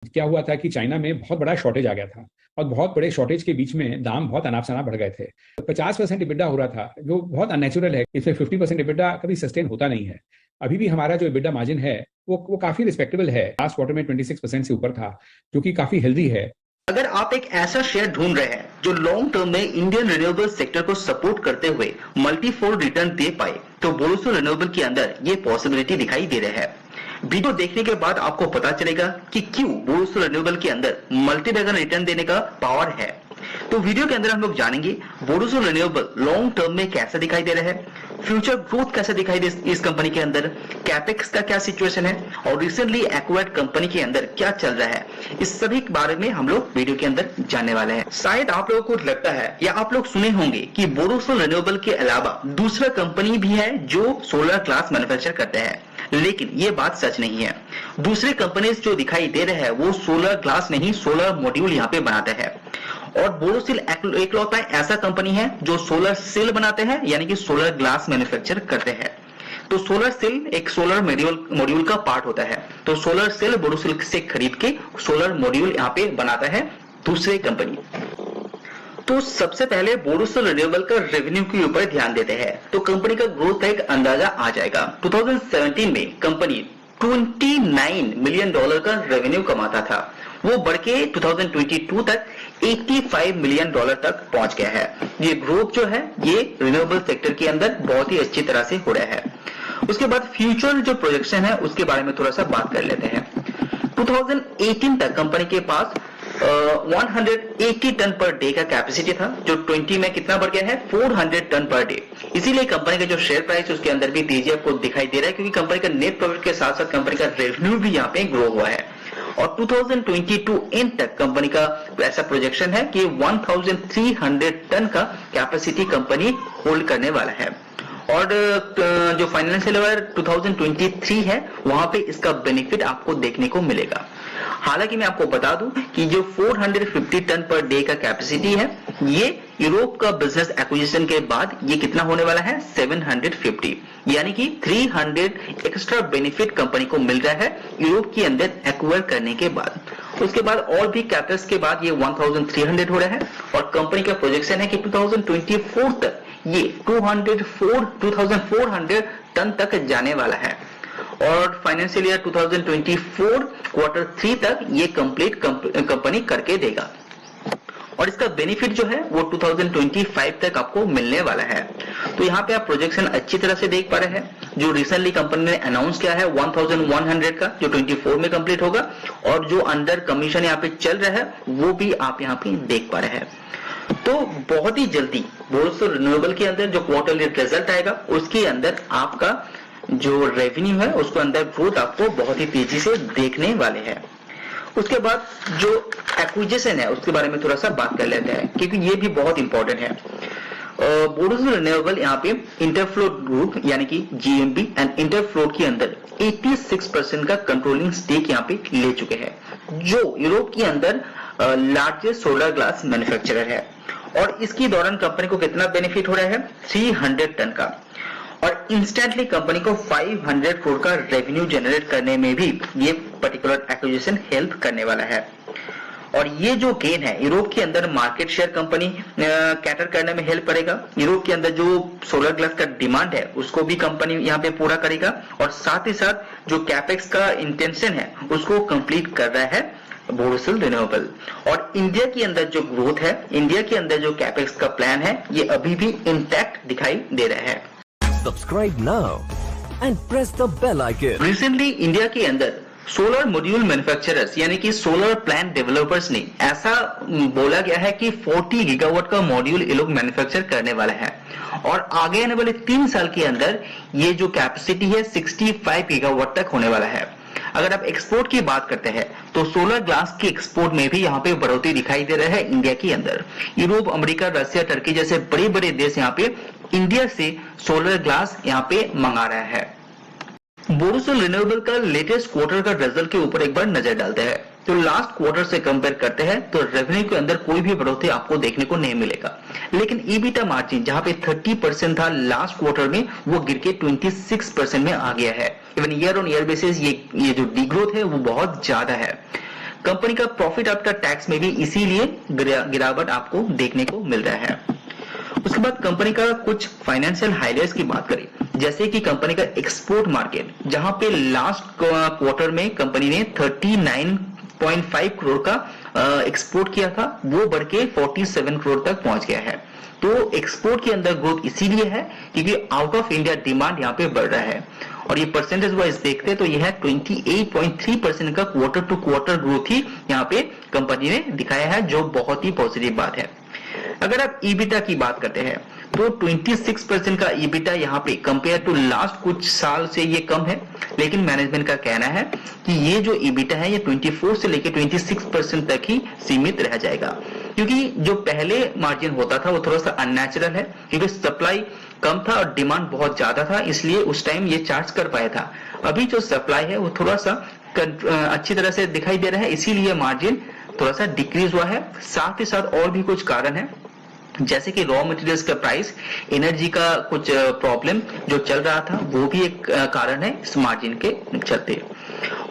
क्या हुआ था कि चाइना में बहुत बड़ा शॉर्टेज आ गया था और बहुत बड़े शॉर्टेज के बीच में दाम बहुत अनाप शनाप बढ़ गए थे। 50% इबिडा हो रहा था जो बहुत अननेचुरल है। इसमें 50% इबिडा कभी सस्टेन होता नहीं है। अभी भी हमारा जो इबिडा मार्जिन है वो काफी रिस्पेक्टेबल है। लास्ट क्वार्टर में 26% से ऊपर था, जो कि काफी हेल्दी है। अगर आप एक ऐसा शेयर ढूंढ रहे हैं जो लॉन्ग टर्म में इंडियन रिन्यूएबल सेक्टर को सपोर्ट करते हुए मल्टीफोल्ड रिटर्न दे पाए, तो बोरोसिल रिन्यूएबल के अंदर ये पॉसिबिलिटी दिखाई दे रहा है। वीडियो देखने के बाद आपको पता चलेगा कि क्यों बोरोसिल रिन्यूएबल के अंदर मल्टी बैगर रिटर्न देने का पावर है। तो वीडियो के अंदर हम लोग जानेंगे बोरोसिल रिन्यूएबल लॉन्ग टर्म में कैसा दिखाई दे रहा है, फ्यूचर ग्रोथ कैसा दिखाई दे इस कंपनी के अंदर, कैपेक्स का क्या सिचुएशन है और रिसेंटली एक्वायर्ड कंपनी के अंदर क्या चल रहा है। इस सभी के बारे में हम लोग वीडियो के अंदर जानने वाले हैं। शायद आप लोगों को लगता है या आप लोग सुने होंगे कि बोरोसिल रिन्यूएबल के अलावा दूसरा कंपनी भी है जो सोलर ग्लास मैन्युफैक्चर करते हैं, लेकिन ये बात सच नहीं है। दूसरे कंपनीज जो दिखाई दे रहे हैं वो सोलर ग्लास नहीं, सोलर मॉड्यूल यहाँ पे बनाते हैं। और बोरोसिल एकलौता ऐसा कंपनी है जो सोलर सेल बनाते हैं, यानी कि सोलर ग्लास मैन्युफैक्चर करते हैं। तो सोलर सेल एक सोलर मॉड्यूल का पार्ट होता है। तो सोलर सेल बोरोसिल से खरीद के सोलर मॉड्यूल यहाँ पे बनाता है दूसरे कंपनी। तो सबसे पहले बोरोसिल रिन्यूएबल का रेवेन्यू के ऊपर ध्यान देते हैं तो कंपनी का ग्रोथ का एक अंदाजा आ जाएगा। 2017 में कंपनी $29 मिलियन का रेवेन्यू कमाता था, वो बढ़ के 2022 तक $85 मिलियन तक पहुंच गया है। ये ग्रोथ जो है ये रिन्यूएबल सेक्टर के अंदर बहुत ही अच्छी तरह से हो रहा है। उसके बाद फ्यूचर जो प्रोजेक्शन है उसके बारे में थोड़ा सा बात कर लेते हैं। 2018 तक कंपनी के पास 180 टन पर डे का कैपेसिटी था, जो 20 में कितना बढ़ गया है 400 टन पर डे। इसीलिए कंपनी का जो शेयर प्राइस उसके अंदर भी तेजी आपको दिखाई दे रहा है, क्योंकि कंपनी का नेट प्रॉफिट के साथ साथ कंपनी का रेवेन्यू भी यहाँ पे ग्रो हुआ है। और 2022 एंड तक कंपनी का ऐसा प्रोजेक्शन है कि 1300 टन का कैपेसिटी कंपनी होल्ड करने वाला है। और जो फाइनेंशियल ईयर 2023 है वहां पे इसका बेनिफिट आपको देखने को मिलेगा। हालांकि मैं आपको बता दूं कि जो 450 टन पर डे का कैपेसिटी है ये यूरोप का बिजनेस एक्विजिशन के बाद ये कितना होने वाला है 750, यानी कि 300 एक्स्ट्रा बेनिफिट कंपनी को मिल रहा है यूरोप के अंदर एक्वायर करने के बाद। उसके बाद और भी कैपेक्स के बाद ये 1300 हो रहा है और कंपनी का प्रोजेक्शन है कि 2024 तक ये 2400 टन तक जाने वाला है। और फाइनेंशियल ईयर 2024 क्वार्टर 3 तक ये कंप्लीट कंपनी करके देगा और इसका बेनिफिट जो है वो 2025 तक आपको मिलने वाला है। तो यहाँ पे आप प्रोजेक्शन अच्छी तरह से देख पा रहे हैं। जो रिसेंटली कंपनी ने अनाउंस किया है 1100 का, जो 24 में कंप्लीट होगा, और जो अंडर कमीशन यहाँ पे चल रहा है वो भी आप यहाँ पे देख पा रहे हैं। तो बहुत ही जल्दी बोरोसिल रिन्यूएबल के अंदर जो क्वार्टरली रिजल्ट आएगा उसके अंदर आपका जो रेवेन्यू है उसको अंदर ग्रोथ आपको बहुत ही तेजी से देखने वाले हैं। उसके बाद जो एक्विजिशन है उसके बारे में थोड़ा सा बात कर लेते हैं, क्योंकि ये भी बहुत इंपॉर्टेंट है। बोरोसिल रिन्यूएबल यहाँ पे इंटरफ्लोट ग्रुप यानी कि जीएमबी एंड इंटरफ्लोट के अंदर 86% का कंट्रोलिंग स्टेक यहाँ पे ले चुके हैं, जो यूरोप के अंदर लार्जेस्ट सोलर ग्लास मैन्युफैक्चरर है। और इसके दौरान कंपनी को कितना बेनिफिट हो रहा है 300 टन का, और इंस्टेंटली कंपनी को 500 करोड़ का रेवेन्यू जनरेट करने में भी ये पर्टिकुलर एक्विजिशन हेल्प करने वाला है। और ये जो गेन है यूरोप के अंदर मार्केट शेयर कंपनी कैटर करने में हेल्प करेगा। यूरोप के अंदर जो सोलर ग्लास का डिमांड है उसको भी कंपनी यहाँ पे पूरा करेगा, और साथ ही साथ जो कैपेक्स का इंटेंशन है उसको कंप्लीट कर रहा है बोरोसिल रिन्यूएबल। और इंडिया के अंदर जो ग्रोथ है, इंडिया के अंदर जो कैपेक्स का प्लान है, ये अभी भी इंटैक्ट दिखाई दे रहा है। Subscribe now and press the bell icon. Recently India के अंदर सोलर मॉड्यूल मैन्युफैक्चरर्स यानी कि सोलर प्लांट डेवलपर्स ने ऐसा बोला गया है कि 40 गीगावाट का मॉड्यूल ये लोग मैन्युफैक्चर करने वाला है, और आगे आने वाले 3 साल के अंदर ये जो कैपेसिटी है 65 गीगावाट तक होने वाला है। अगर आप एक्सपोर्ट की बात करते हैं तो सोलर ग्लास के एक्सपोर्ट में भी यहाँ पे बढ़ोतरी दिखाई दे रहा है इंडिया के अंदर। यूरोप, अमेरिका, रशिया, टर्की जैसे बड़े बड़े देश यहाँ पे इंडिया से सोलर ग्लास यहाँ पे मंगा रहा है। बोरोसिल रिन्यूएबल का लेटेस्ट क्वार्टर का रिजल्ट के ऊपर एक बार नजर डालते हैं। तो लास्ट क्वार्टर से कंपेयर करते हैं तो रेवेन्यू के अंदर कोई भी बढ़ोतरी आपको देखने को नहीं मिलेगा, लेकिन ईबीटा मार्जिन जहां पे 30% था लास्ट क्वार्टर में वो गिर के 26% में आ गया है। Even year on year basis ये जो डिग्रोथ है वो बहुत ज्यादा है। कंपनी का प्रॉफिट आफ्टर टैक्स में भी इसीलिए गिरावट आपको देखने को मिल रहा है। उसके बाद कंपनी का कुछ फाइनेंशियल हाइलाइट्स की बात करें, जैसे कि कंपनी का एक्सपोर्ट मार्केट, जहां पे लास्ट क्वार्टर में कंपनी ने 39.5 करोड़ का एक्सपोर्ट किया था, वो बढ़ के 47 करोड़ तक पहुंच गया है। तो एक्सपोर्ट के अंदर ग्रोथ इसीलिए है क्योंकि आउट ऑफ इंडिया डिमांड यहाँ पे बढ़ रहा है, और ये परसेंटेज वाइज देखते हैं तो यह 28.3% का क्वार्टर टू क्वार्टर ग्रोथ ही यहाँ पे कंपनी ने दिखाया है, जो बहुत ही पॉजिटिव बात है। अगर आप ईबिटा की बात करते हैं तो 26% का ईबिटा यहाँ पे कंपेयर टू लास्ट कुछ साल से ये कम है, लेकिन मैनेजमेंट का कहना है कि ये जो ईबिटा है ये 24 से लेकर 26% तक ही सीमित रह जाएगा, क्योंकि जो पहले मार्जिन होता था वो थोड़ा सा अननेचुरल है, क्योंकि सप्लाई कम था और डिमांड बहुत ज्यादा था, इसलिए उस टाइम ये चार्ज कर पाया था। अभी जो सप्लाई है वो थोड़ा सा अच्छी तरह से दिखाई दे रहा है, इसीलिए मार्जिन थोड़ा सा डिक्रीज हुआ है। साथ ही साथ और भी कुछ कारण है, जैसे कि रॉ मटेरियल्स का प्राइस, एनर्जी का कुछ प्रॉब्लम जो चल रहा था, वो भी एक कारण है इस मार्जिन के चलते।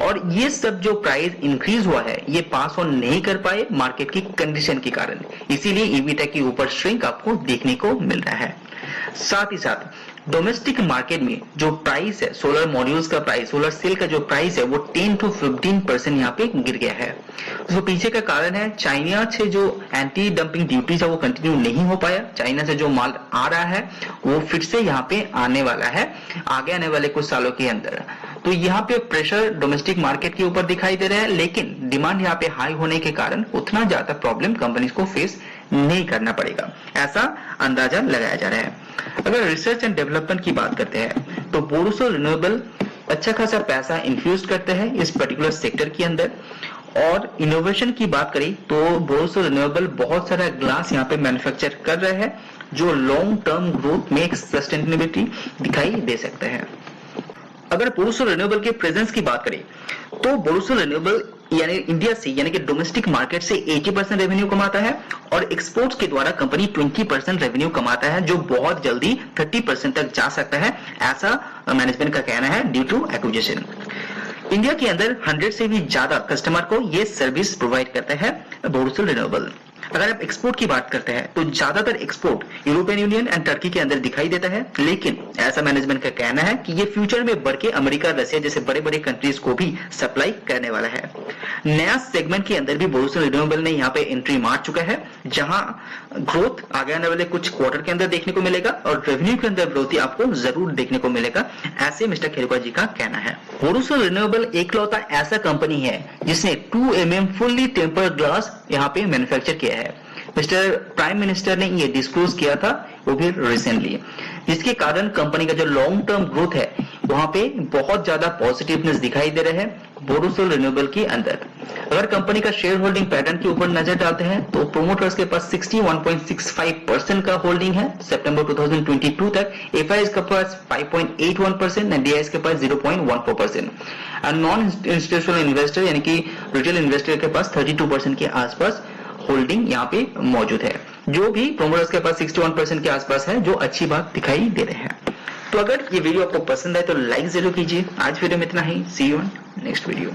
और ये सब जो प्राइस इंक्रीज हुआ है ये पास ऑन नहीं कर पाए मार्केट की कंडीशन के कारण, इसीलिए ईबिटा के ऊपर श्रिंक आपको देखने को मिल रहा है। साथ ही साथ डोमेस्टिक मार्केट में जो प्राइस है, सोलर मॉड्यूल्स का प्राइस, सोलर सेल का जो प्राइस है वो 10 to 15% यहाँ पे गिर गया है। तो पीछे का कारण है चाइना से जो एंटी डंपिंग ड्यूटीज है वो कंटिन्यू नहीं हो पाया। चाइना से जो माल आ रहा है वो फिर से यहाँ पे आने वाला है आगे आने वाले कुछ सालों के अंदर। तो यहाँ पे प्रेशर डोमेस्टिक मार्केट के ऊपर दिखाई दे रहा है, लेकिन डिमांड यहाँ पे हाई होने के कारण उतना ज्यादा प्रॉब्लम कंपनीज को फेस नहीं करना पड़ेगा, ऐसा अंदाजा लगाया जा रहा है। अगर रिसर्च एंड डेवलपमेंट की बात करते हैं तो बोरोसो रिन्यूएबल अच्छा खासा पैसा इन्फ्यूज करते हैं इस पर्टिकुलर सेक्टर के अंदर। और इनोवेशन की बात करें तो बोरोसो रिन्यूएबल बहुत सारा ग्लास यहाँ पे मैन्युफैक्चर कर रहे हैं, जो लॉन्ग टर्म ग्रोथ में एक सस्टेनेबिलिटी दिखाई दे सकते हैं। अगर बोरोसो रिन्यूएबल के प्रेजेंस की बात करें तो बोरोसो रिन्यूएबल यानी इंडिया से यानी कि डोमेस्टिक मार्केट से 80% रेवेन्यू कमाता है और एक्सपोर्ट्स के द्वारा कंपनी 20% रेवेन्यू कमाता है, जो बहुत जल्दी 30% तक जा सकता है, ऐसा मैनेजमेंट का कहना है ड्यू टू एक्विजिशन। इंडिया के अंदर 100 से भी ज्यादा कस्टमर को ये सर्विस प्रोवाइड करता है बोरोसो रिन्यूएबल। अगर आप एक्सपोर्ट की बात करते हैं तो ज्यादातर export European union and Turkey के अंदर दिखाई देता है, लेकिन ऐसा मैनेजमेंट का कहना है कि ये फ्यूचर में बढ़ के अमेरिका, रशिया जैसे बड़े बड़े कंट्रीज को भी सप्लाई करने वाला है। नया सेगमेंट के अंदर भी बोरोसो रिन्यूएबल ने यहाँ पे एंट्री मार चुका है, जहां ग्रोथ आगे आने वाले कुछ क्वार्टर के अंदर देखने को मिलेगा और रेवेन्यू के अंदर ग्रोथ आपको जरूर देखने को मिलेगा, ऐसे मिस्टर खेरवा जी का कहना है। बोरोसो रिन्यूएबल एकलौता ऐसा कंपनी है जिसने 2 mm फुल्ली टेम्पर्ड ग्लास यहाँ पे मैन्युफैक्चर किया है। मिस्टर प्राइम मिनिस्टर ने ये डिस्क्लोज किया था, वो भी रिसेंटली, जिसके कारण कंपनी का जो लॉन्ग टर्म ग्रोथ है वहां पे बहुत ज्यादा पॉजिटिवनेस दिखाई दे रहा है बोरोसो रिन्यूएबल के अंदर। अगर कंपनी का शेयर होल्डिंग पैटर्न के ऊपर नजर डालते हैं तो प्रोमोटर्स के पास 61.65% का होल्डिंग है सितंबर 2022 तक, एफआईएस के पास 5.81% एंड डीआईएस के पास 0.14%, और नॉन इंस्टीट्यूशनल इन्वेस्टर यानी कि रिटेल इन्वेस्टर के पास 32% के आसपास होल्डिंग यहाँ पे मौजूद है, जो भी प्रोमोटर्स के पास 61% के आसपास है, जो अच्छी बात दिखाई दे रहे हैं। तो अगर ये वीडियो आपको पसंद आए तो लाइक जरूर कीजिए। आज वीडियो में इतना ही, सी यू ऑन नेक्स्ट वीडियो।